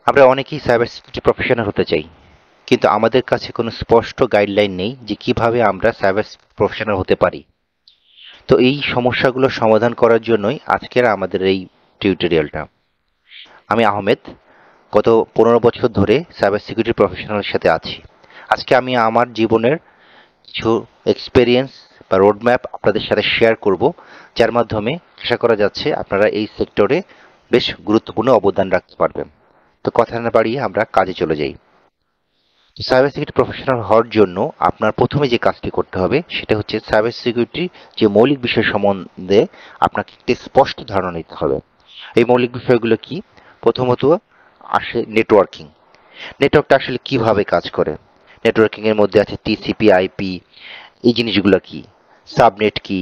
আমরা অনেকেই cyber security professional হতে চাই, কিন্তু আমাদের কাছে কোনো স্পষ্ট গাইডলাইন নেই যে কিভাবে আমরা সাইবার প্রফেশনাল হতে পারি। তো এই সমস্যাগুলো সমাধান করার জন্যই আজকের আমাদের এই টিউটোরিয়ালটা। আমি আহমেদ, গত 15 বছর ধরে সাইবার সিকিউরিটি প্রফেশনালের সাথে আছি। আজকে আমি আমার জীবনের কিছু এক্সপেরিয়েন্স বা রোডম্যাপ আপনাদের সাথে শেয়ার করব, যার মাধ্যমে আশা করা যাচ্ছে আপনারা এই সেক্টরে বেশ গুরুত্বপূর্ণ অবদান রাখতে পারবেন। তো কথা না বাড়িয়ে আমরা কাজে চলে যাই। সাইবার সিকিউরিটি প্রফেশনাল হওয়ার জন্য আপনার প্রথমে যে কাজটি করতে হবে সেটা হচ্ছে সাইবার সিকিউরিটির যে মৌলিক বিষয় সম্বন্ধে আপনাকে একটি স্পষ্ট ধারণা নিতে হবে। এই মৌলিক বিষয়গুলো কি? প্রথমত আসে নেটওয়ার্কিং। নেটওয়ার্কটা আসলে কিভাবে কাজ করে? নেটওয়ার্কিং এর মধ্যে আছে টিসিপি, আইপি, এই জিনিসগুলো কি, সাবনেট কি,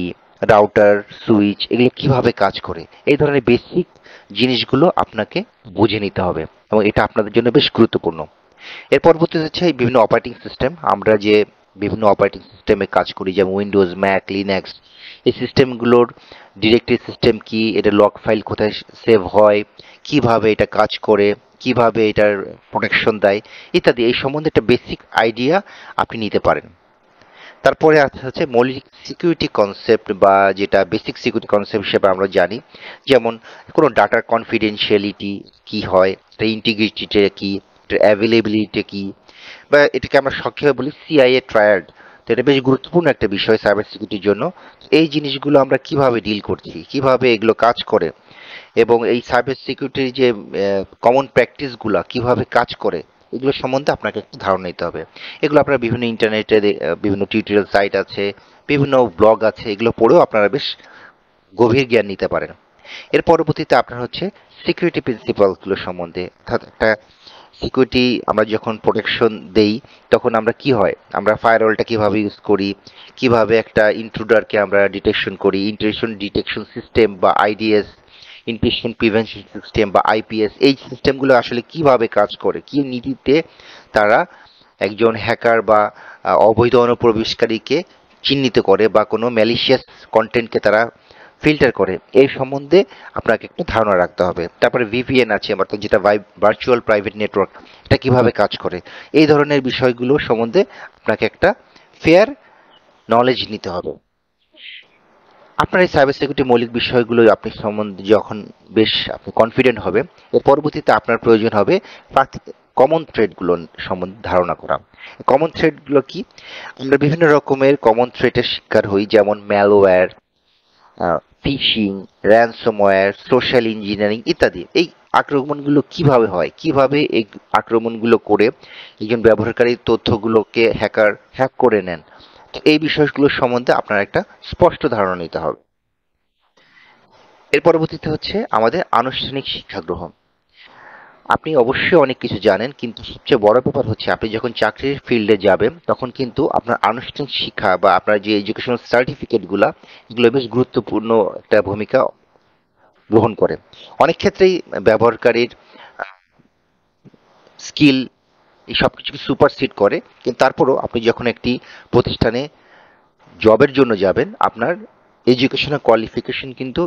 রাউটার, সুইচ, এগুলো কিভাবে কাজ করে, এই ধরনের বেসিক জিনিসগুলো আপনাকে বুঝে নিতে হবে এবং এটা আপনাদের জন্য বেশ গুরুত্বপূর্ণ। এর পরবর্তীতে হচ্ছে এই বিভিন্ন অপারেটিং সিস্টেম। আমরা যে বিভিন্ন অপারেটিং সিস্টেমে কাজ করি, যেমন উইন্ডোজ, ম্যাক, লিনাক্স, এই সিস্টেমগুলোর ডিরেক্টরি সিস্টেম কি, এটা লগ ফাইল কোথায় সেভ হয়, কিভাবে এটা কাজ করে, কিভাবে এটার প্রোটেকশন দেয় ইত্যাদি, এই সম্বন্ধে একটা বেসিক আইডিয়া আপনি নিতে পারেন। তারপরে আছে হচ্ছে মৌলিক সিকিউরিটি কনসেপ্ট, বা যেটা বেসিক সিকিউরিটি কনসেপ্ট হিসেবে আমরা জানি, যেমন কোনো ডাটার কনফিডেন্সিয়ালিটি কি হয়, ইন্টিগ্রিটিটা কি, অ্যাভেলেবিলিটি কি, বা এটাকে আমরা সংক্ষেপে বলি সিআইএ ট্রায়াড। তো এটা বেশ গুরুত্বপূর্ণ একটা বিষয় সাইবার সিকিউরিটির জন্য। এই জিনিসগুলো আমরা কিভাবে ডিল করছি, কিভাবে এগুলো কাজ করে, এবং এই সাইবার সিকিউরিটির যে কমন প্র্যাকটিসগুলো কিভাবে কাজ করে, এগুলো সম্বন্ধে আপনাকে একটু ধারণা নিতে হবে। এগুলো আপনারা বিভিন্ন ইন্টারনেটে বিভিন্ন টিউটোরিয়াল সাইট আছে, বিভিন্ন ব্লগ আছে, এগুলো পড়েও আপনারা বেশ গভীর জ্ঞান নিতে পারেন। এর পরবর্তীতে আপনার হচ্ছে সিকিউরিটি প্রিন্সিপালগুলো সম্বন্ধে, অর্থাৎ একটা সিকিউরিটি আমরা যখন প্রোটেকশন দেই তখন আমরা কি হয়, আমরা ফায়ারওয়ালটা কিভাবে ইউজ করি, কিভাবে একটা ইন্ট্রুডারকে আমরা ডিটেকশন করি, ইন্ট্রুশন ডিটেকশন সিস্টেম বা আইডিএস, ইনট্রুশন প্রিভেনশন সিস্টেম বা আইপিএস, এই সিস্টেমগুলো আসলে কিভাবে কাজ করে, কি নীতিতে তারা একজন হ্যাকার বা অবৈধ অনুপ্রবেশকারীকে চিহ্নিত করে বা কোনো ম্যালিশিয়াস কন্টেন্টকে তারা ফিল্টার করে, এই সম্বন্ধে আপনাকে একটু ধারণা রাখতে হবে। তারপরে ভিপিএন আছে, অর্থাৎ যেটা ভার্চুয়াল প্রাইভেট নেটওয়ার্ক, এটা কিভাবে কাজ করে, এই ধরনের বিষয়গুলো সম্বন্ধে আপনাকে একটা ফেয়ার নলেজ নিতে হবে। আপনার এই সাইবার সিকিউরিটি মৌলিক বিষয়গুলো আপনি সম্বন্ধে যখন বেশ আপনি কনফিডেন্ট হবে, এর পরবর্তীতে আপনার প্রয়োজন হবে কমন থ্রেডগুলো সম্বন্ধে ধারণা করা। কমন থ্রেডগুলো কি? আমরা বিভিন্ন রকমের কমন থ্রেটের শিকার হই, যেমন malware, phishing, ransomware, social engineering ইত্যাদি। এই আক্রমণগুলো কিভাবে হয়, কিভাবে এই আক্রমণগুলো করে একজন ব্যবহারকারীর তথ্যগুলোকে হ্যাক করে নেন, তো এই বিষয়গুলো সম্বন্ধে আপনার একটা স্পষ্ট ধারণা নিতে হবে। এর পরবর্তীতে হচ্ছে আমাদের আনুষ্ঠানিক শিক্ষা গ্রহণ। আপনি অবশ্যই অনেক কিছু জানেন, কিন্তু সবচেয়ে বড় ব্যাপার হচ্ছে আপনি যখন চাকরির ফিল্ডে যাবেন তখন কিন্তু আপনার আনুষ্ঠানিক শিক্ষা বা আপনার যে এডুকেশনাল সার্টিফিকেটগুলো, এগুলো বেশ গুরুত্বপূর্ণ একটা ভূমিকা গ্রহণ করে। অনেক ক্ষেত্রেই ব্যবহারকারীর স্কিল এই সব কিছুকে সুপারসিড করে, কিন্তু তারপরও আপনি যখন একটি প্রতিষ্ঠানে জবের জন্য যাবেন, আপনার এডুকেশনাল কোয়ালিফিকেশন কিন্তু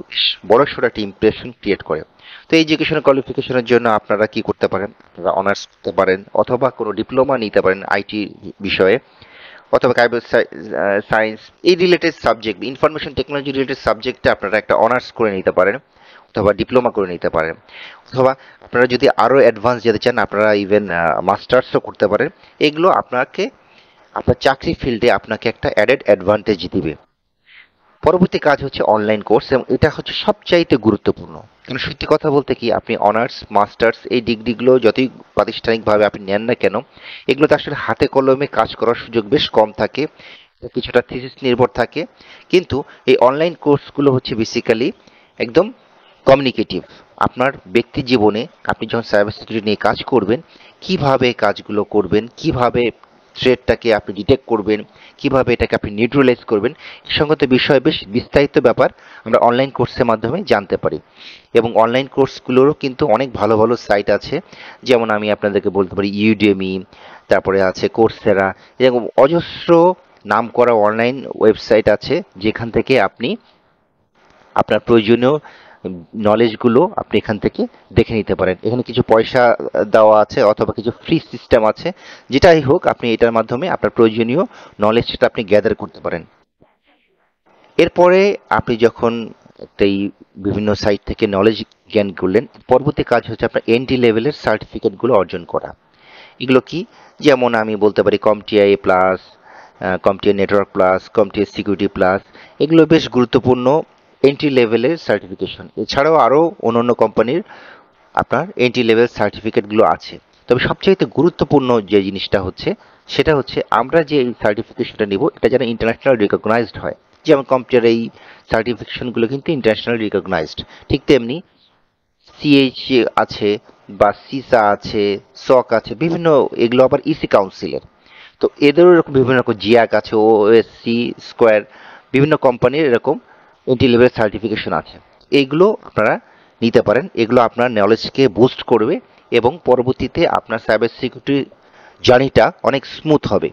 বড়সড় একটা ইমপ্রেশন ক্রিয়েট করে। তো এই এডুকেশনাল কোয়ালিফিকেশনের জন্য আপনারা কি করতে পারেন? আপনারা অনার্স করতে পারেন, অথবা কোনো ডিপ্লোমা নিতে পারেন আইটি বিষয়ে, অথবা সাইবার সায়েন্স এই related subject, information technology related সাবজেক্টে আপনারা একটা অনার্স করে নিতে পারেন, অথবা ডিপ্লোমা করে নিতে পারেন, অথবা আপনারা যদি আরও অ্যাডভান্স যেতে চান আপনারা ইভেন মাস্টার্সও করতে পারেন। এগুলো আপনাকে আপনার চাকরি ফিল্ডে আপনাকে একটা অ্যাডেড অ্যাডভান্টেজ দিবে। পরবর্তী কাজ হচ্ছে অনলাইন কোর্স, এবং এটা হচ্ছে সবচাইতে গুরুত্বপূর্ণ। কারণ সত্যি কথা বলতে কি, আপনি অনার্স, মাস্টার্স এই ডিগ্রিগুলো যতই প্রাতিষ্ঠানিকভাবে আপনি নেন না কেন, এগুলোতে আসলে হাতে কলমে কাজ করার সুযোগ বেশ কম থাকে, কিছুটা থিসিস নির্ভর থাকে। কিন্তু এই অনলাইন কোর্সগুলো হচ্ছে বেসিক্যালি একদম কমিউনিকেটিভ। আপনার ব্যক্তি জীবনে আপনি যখন সাইবার সিকিউরিটি নিয়ে কাজ করবেন, কিভাবে কাজগুলো করবেন, কিভাবে থ্রেটটাকে আপনি ডিটেক্ট করবেন, কিভাবে এটাকে আপনি নিউট্রালাইজ করবেন, এই সংক্রান্ত বিষয়ে বেশ বিস্তারিত ব্যাপার আমরা অনলাইন কোর্সের মাধ্যমে জানতে পারি। এবং অনলাইন কোর্সগুলোরও কিন্তু অনেক ভালো ভালো সাইট আছে, যেমন আমি আপনাদেরকে বলতে পারি ইউডেমি, তারপরে আছে কোর্সেরা, এরকম অজস্র নাম করা অনলাইন ওয়েবসাইট আছে যেখান থেকে আপনি আপনার প্রয়োজনীয় নলেজগুলো আপনি এখান থেকে দেখে নিতে পারেন। এখানে কিছু পয়সা দেওয়া আছে অথবা কিছু ফ্রি সিস্টেম আছে, যেটাই হোক আপনি এটার মাধ্যমে আপনার প্রয়োজনীয় নলেজটা আপনি গ্যাদার করতে পারেন। এরপরে আপনি যখন এই বিভিন্ন সাইট থেকে নলেজ জ্ঞান করলেন, পরবর্তী কাজ হচ্ছে আপনার এন্ট্রি লেভেলের সার্টিফিকেটগুলো অর্জন করা। এগুলো কি? যেমন আমি বলতে পারি CompTIA plus, CompTIA network plus, CompTIA security plus. এগুলো বেশ গুরুত্বপূর্ণ এন্ট্রি লেভেলের সার্টিফিকেশন। এছাড়াও আরও অন্যান্য কোম্পানির আপনার এন্ট্রি লেভেল সার্টিফিকেটগুলো আছে। তবে সবচাইতে গুরুত্বপূর্ণ যে জিনিসটা হচ্ছে সেটা হচ্ছে আমরা যে এই সার্টিফিকেশনটা নিব এটা যেন ইন্টারন্যাশনাল রিকগনাইজড হয়। যেমন কম্পিউটার এই সার্টিফিকেশনগুলো কিন্তু ইন্টারন্যাশনাল রিকগনাইজড। ঠিক তেমনি সিএইচ আছে বা সিসা আছে, সক আছে, বিভিন্ন এগুলো আবার ইসি কাউন্সিলের। তো এদেরও এরকম বিভিন্ন রকম জিয়াক আছে, ওএসসি স্কোয়ার, বিভিন্ন কোম্পানির এরকম এন্ট্রি লেভেল সার্টিফিকেশন আছে। এইগুলো আপনারা নিতে পারেন। এগুলো আপনার নলেজকে বুস্ট করবে এবং পরবর্তীতে আপনার সাইবার সিকিউরিটি জার্নিটা অনেক স্মুথ হবে।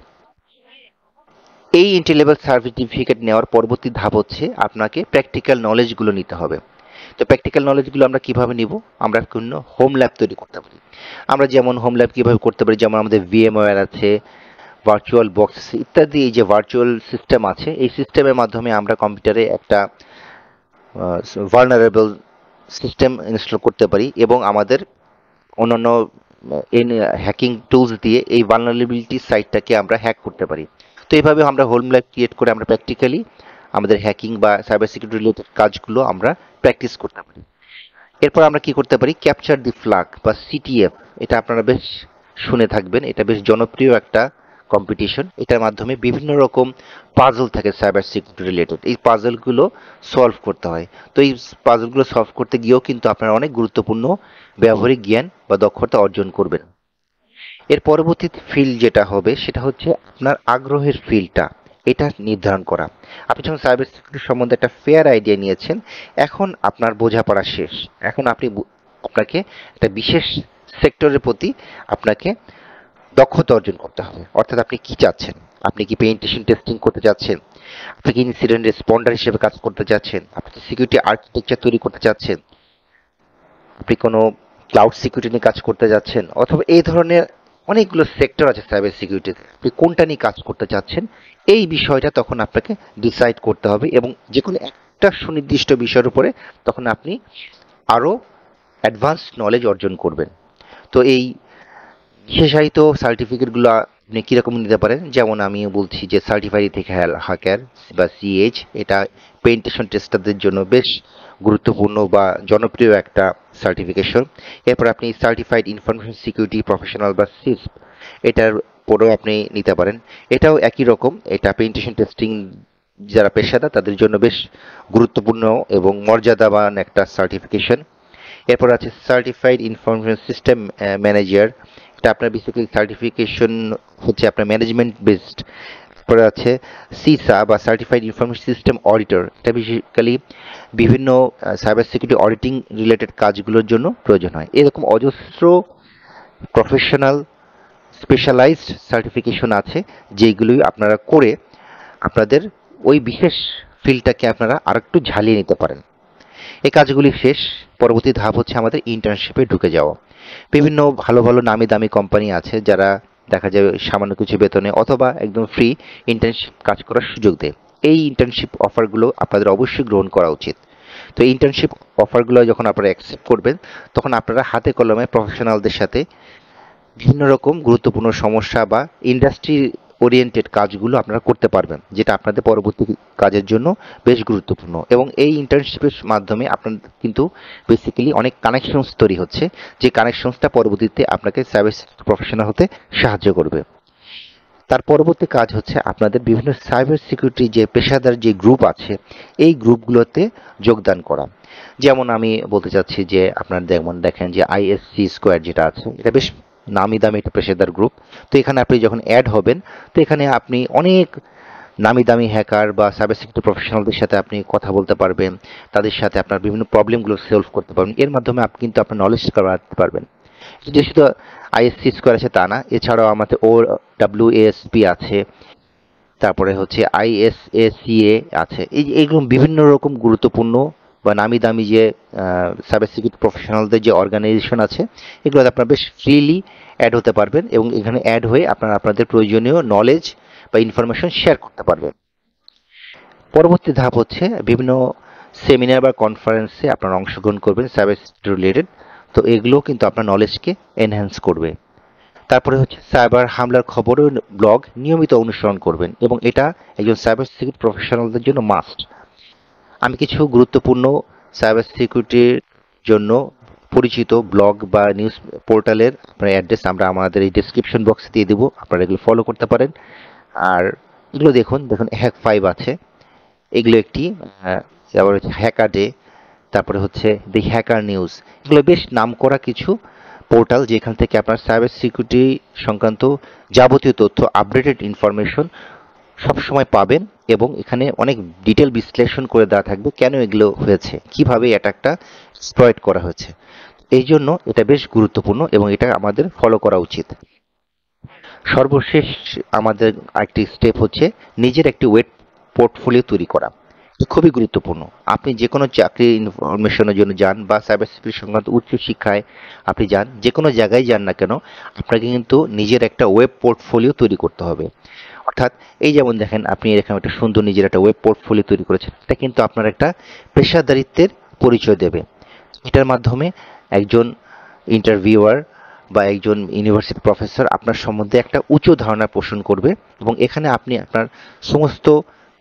এই এন্ট্রি লেভেল সার্টিফিকেট নেওয়ার পরবর্তী ধাপ হচ্ছে আপনাকে প্র্যাকটিক্যাল নলেজগুলো নিতে হবে। তো প্র্যাকটিক্যাল নলেজগুলো আমরা কিভাবে নিব? আমরা কোনো হোম ল্যাব তৈরি করতে পারি। আমরা যেমন হোম ল্যাব কিভাবে করতে পারি, যেমন আমাদের ভিএমওয়্যার আছে, ভার্চুয়াল বক্স ইত্যাদি, এই যে ভার্চুয়াল সিস্টেম আছে, এই সিস্টেমের মাধ্যমে আমরা কম্পিউটারে একটা ভালনারেবল সিস্টেম ইনস্টল করতে পারি এবং আমাদের অন্যান্য হ্যাকিং টুলস দিয়ে এই ভালনারেবিলিটি সাইটটাকে আমরা হ্যাক করতে পারি। তো এইভাবে আমরা হোম ল্যাব ক্রিয়েট করে আমরা প্র্যাকটিক্যালি আমাদের হ্যাকিং বা সাইবার সিকিউরিটি রিলেটেড কাজগুলো আমরা প্র্যাকটিস করতে পারি। এরপর আমরা কি করতে পারি? ক্যাপচার দি ফ্ল্যাগ বা সিটিএফ, এটা আপনারা বেশ শুনে থাকবেন। এটা বেশ জনপ্রিয় একটা কম্পিটিশন। এটার মাধ্যমে বিভিন্ন রকম পাজল থাকে সাইবার সিকিউরিটি রিলেটেড। এই পাজলগুলো সলভ করতে হয়। তো এই পাজলগুলো সলভ করতে গিয়েও কিন্তু আপনারা অনেক গুরুত্বপূর্ণ ব্যবহারিক জ্ঞান বা দক্ষতা অর্জন করবেন। এর পরবর্তী ফিল্ড যেটা হবে সেটা হচ্ছে আপনার আগ্রহের ফিল্ডটা, এটা নির্ধারণ করা। আপনি যখন সাইবার সিকিউরিটি সম্বন্ধে একটা ফেয়ার আইডিয়া নিয়েছেন, এখন আপনার বোঝাপড়া শেষ। এখন আপনাকে একটা বিশেষ সেক্টরের প্রতি আপনাকে দক্ষতা অর্জন করতে হবে। অর্থাৎ আপনি কি চাচ্ছেন? আপনি কি পেনিট্রেশন টেস্টিং করতে চাচ্ছেন? আপনি কি ইনসিডেন্ট রেসপন্ডার হিসেবে কাজ করতে চাচ্ছেন? আপনি কি সিকিউরিটি আর্কিটেকচার তৈরি করতে চাচ্ছেন? আপনি কোনো ক্লাউড সিকিউরিটি নিয়ে কাজ করতে যাচ্ছেন? অথবা এই ধরনের অনেকগুলো সেক্টর আছে সাইবার সিকিউরিটিতে, আপনি কোনটা নিয়ে কাজ করতে চাচ্ছেন এই বিষয়টা তখন আপনাকে ডিসাইড করতে হবে এবং যে কোনো একটা সুনির্দিষ্ট বিষয়ের উপরে তখন আপনি আরও অ্যাডভান্স নলেজ অর্জন করবেন। তো এই বিশেষায়িত সার্টিফিকেটগুলো আপনি কীরকম নিতে পারেন? যেমন আমি বলছি যে সার্টিফাইড ইথিক্যাল হ্যাকার বা সিএইচ, এটা পেনিট্রেশন টেস্টারদের জন্য বেশ গুরুত্বপূর্ণ বা জনপ্রিয় একটা সার্টিফিকেশন। এরপর আপনি সার্টিফাইড ইনফরমেশন সিকিউরিটি প্রফেশনাল বা সিসপ, এটার পরেও আপনি নিতে পারেন। এটাও একই রকম, এটা পেনিট্রেশন টেস্টিং যারা পেশাদার তাদের জন্য বেশ গুরুত্বপূর্ণ এবং মর্যাদাবান একটা সার্টিফিকেশন। এরপর আছে সার্টিফাইড ইনফরমেশন সিস্টেম ম্যানেজার, এটা আপনার বেসিক্যালি সার্টিফিকেশন হচ্ছে আপনার ম্যানেজমেন্ট বেসড। এরপরে আছে সিসা বা সার্টিফাইড ইনফরমেশন সিস্টেম অডিটর, এটা বেসিক্যালি বিভিন্ন সাইবার সিকিউরিটি অডিটিং রিলেটেড কাজগুলোর জন্য প্রয়োজন হয়। এরকম অজস্র প্রফেশনাল স্পেশালাইজড সার্টিফিকেশন আছে যেগুলি আপনারা করে আপনাদের ওই বিশেষ ফিল্ডটাকে আপনারা আরেকটু ঝালিয়ে নিতে পারেন। এই কাজগুলি শেষ, পরবর্তী ধাপ হচ্ছে আমাদের ইন্টার্নশিপে ঢুকে যাওয়া। বিভিন্ন ভালো ভালো নামি দামি কোম্পানি আছে যারা দেখা যায় সামান্য কিছু বেতনে অথবা একদম ফ্রি ইন্টার্নশিপ কাজ করার সুযোগ দেয়। এই ইন্টার্নশিপ অফারগুলো আপনাদের অবশ্যই গ্রহণ করা উচিত। তো ইন্টার্নশিপ অফারগুলো যখন আপনারা অ্যাকসেপ্ট করবেন তখন আপনারা হাতে কলমে প্রফেশনালদের সাথে বিভিন্ন রকম গুরুত্বপূর্ণ সমস্যা বা ইন্ডাস্ট্রি ওরিয়েন্টেড কাজগুলো আপনারা করতে পারবেন, যেটা আপনাদের পরবর্তী কাজের জন্য বেশ গুরুত্বপূর্ণ। এবং এই ইন্টার্নশিপের মাধ্যমে আপনার কিন্তু বেসিক্যালি অনেক কানেকশনস তৈরি হচ্ছে, যে কানেকশনসটা পরবর্তীতে আপনাকে সাইবার সিকিউরিটি প্রফেশনাল হতে সাহায্য করবে। তার পরবর্তী কাজ হচ্ছে আপনাদের বিভিন্ন সাইবার সিকিউরিটি যে পেশাদার যে গ্রুপ আছে এই গ্রুপগুলোতে যোগদান করা। যেমন আমি বলতে চাচ্ছি যে আপনার যেমন দেখেন যে আইএসসি স্কোয়ার যেটা আছে, এটা বেশ নামি দামি একটা পেশাদার গ্রুপ। তো এখানে আপনি যখন অ্যাড হবেন তো এখানে আপনি অনেক নামি দামি হ্যাকার বা সাইবার সিকিউরিটি প্রফেশনালদের সাথে আপনি কথা বলতে পারবেন, তাদের সাথে আপনার বিভিন্ন প্রবলেমগুলো সলভ করতে পারবেন। এর মাধ্যমে আপনি কিন্তু আপনার নলেজ বাড়াতে পারবেন। যে শুধু আইএসসি স্কোয়ার আছে তা না, এছাড়াও আমাদের ও ডাব্লিউএসপি আছে, তারপরে হচ্ছে আইএসএসিএ আছে। এইগুলো বিভিন্ন রকম গুরুত্বপূর্ণ বা নামি দামি যে সাইবার সিকিউরিটি প্রফেশনালদের যে অর্গানাইজেশন আছে, এগুলোতে আপনারা বেশ ফ্রিলি অ্যাড হতে পারবেন এবং এখানে অ্যাড হয়ে আপনারা আপনাদের প্রয়োজনীয় নলেজ বা ইনফরমেশন শেয়ার করতে পারবেন। পরবর্তী ধাপ হচ্ছে বিভিন্ন সেমিনার বা কনফারেন্সে আপনারা অংশগ্রহণ করবেন সাইবার সিকিউরিটি রিলেটেড। তো এগুলো কিন্তু আপনার নলেজকে এনহ্যান্স করবে। তারপরে হচ্ছে সাইবার হামলার খবরও ব্লগ নিয়মিত অনুসরণ করবেন এবং এটা একজন সাইবার সিকিউরিটি প্রফেশনালদের জন্য মাস্ট। আমি কিছু গুরুত্বপূর্ণ সাইবার সিকিউরিটির জন্য পরিচিত ব্লগ বা নিউজ পোর্টালের আপনার অ্যাড্রেস আমরা আমাদের এই ডেসক্রিপশন বক্সে দিয়ে দেবো, আপনারা এগুলো ফলো করতে পারেন। আর এগুলো দেখুন হ্যাক5 আছে, এগুলো একটি। তারপরে হচ্ছে হ্যাকার ডে, তারপরে হচ্ছে দি হ্যাকার নিউজ। এগুলো বেশ নামকরা কিছু পোর্টাল যেখান থেকে আপনার সাইবার সিকিউরিটি সংক্রান্ত যাবতীয় তথ্য, আপডেটেড ইনফরমেশন সবসময় পাবেন এবং এখানে অনেক ডিটেল বিশ্লেষণ করে দেওয়া থাকবে কেন এগুলো হয়েছে, কিভাবে অ্যাটাকটা এক্সপ্লয়েট করা হয়েছে। এই জন্য এটা বেশ গুরুত্বপূর্ণ এবং এটা আমাদের ফলো করা উচিত। সর্বশেষ আমাদের আরেকটি স্টেপ হচ্ছে নিজের একটি ওয়েব পোর্টফোলিও তৈরি করা। খুবই গুরুত্বপূর্ণ। আপনি যে কোনো চাকরির ইনফরমেশনের জন্য যান বা সাইবার সিকিউরিটি সংক্রান্ত উচ্চ শিক্ষায় আপনি যান, যে কোনো জায়গায় যান না কেন, আপনাকে কিন্তু নিজের একটা ওয়েব পোর্টফোলিও তৈরি করতে হবে। অর্থাৎ এই যেমন দেখেন, আপনি এরকম একটা সুন্দর নিজের একটা ওয়েব পোর্টফোলিও তৈরি করেছেন, এটা কিন্তু আপনার একটা পেশাদারিত্বের পরিচয় দেবে। এটার মাধ্যমে একজন ইন্টারভিউয়ার বা একজন ইউনিভার্সিটি প্রফেসর আপনার সম্বন্ধে একটা উঁচু ধারণা পোষণ করবে এবং এখানে আপনি আপনার সমস্ত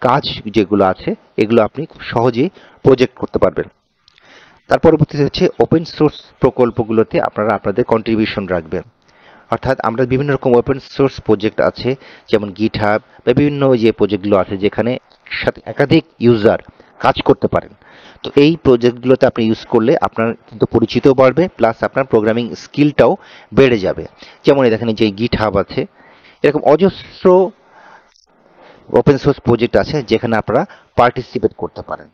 কাজ যেগুলো আছে এগুলো আপনি খুব সহজেই প্রজেক্ট করতে পারবেন। তার পরবর্তীতে হচ্ছে ওপেন সোর্স প্রকল্পগুলোতে আপনারা আপনাদের কন্ট্রিবিউশন রাখবেন। অর্থাৎ আমরা বিভিন্ন রকম ওপেন সোর্স প্রজেক্ট আছে, যেমন গিটহাব বা বিভিন্ন যে প্রজেক্টগুলো আছে যেখানে একসাথে একাধিক ইউজার কাজ করতে পারেন। তো এই প্রজেক্টগুলোতে আপনি ইউজ করলে আপনার কিন্তু পরিচিতও বাড়বে, প্লাস আপনার প্রোগ্রামিং স্কিলটাও বেড়ে যাবে। যেমন দেখেন যে গিটহাব আছে, এরকম অজস্র ওপেন সোর্স প্রজেক্ট আছে যেখানে আপনারা পার্টিসিপেট করতে পারেন।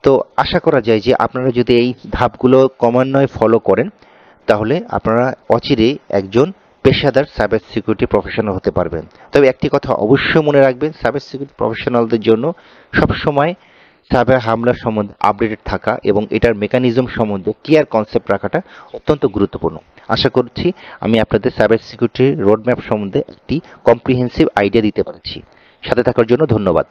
তো আশা করা যায় যে আপনারা যদি এই ধাপগুলো ক্রমান্বয়ে ফলো করেন তাহলে আপনারা অচিরেই একজন পেশাদার সাইবার সিকিউরিটি প্রফেশনাল হতে পারবেন। তবে একটি কথা অবশ্যই মনে রাখবেন, সাইবার সিকিউরিটি প্রফেশনালদের জন্য সবসময় সাইবার হামলার সম্বন্ধে আপডেটেড থাকা এবং এটার মেকানিজম সম্বন্ধে ক্লিয়ার কনসেপ্ট রাখাটা অত্যন্ত গুরুত্বপূর্ণ। আশা করছি আমি আপনাদের সাইবার সিকিউরিটির রোডম্যাপ সম্বন্ধে একটি কম্প্রিহেন্সিভ আইডিয়া দিতে পারছি। সাথে থাকার জন্য ধন্যবাদ।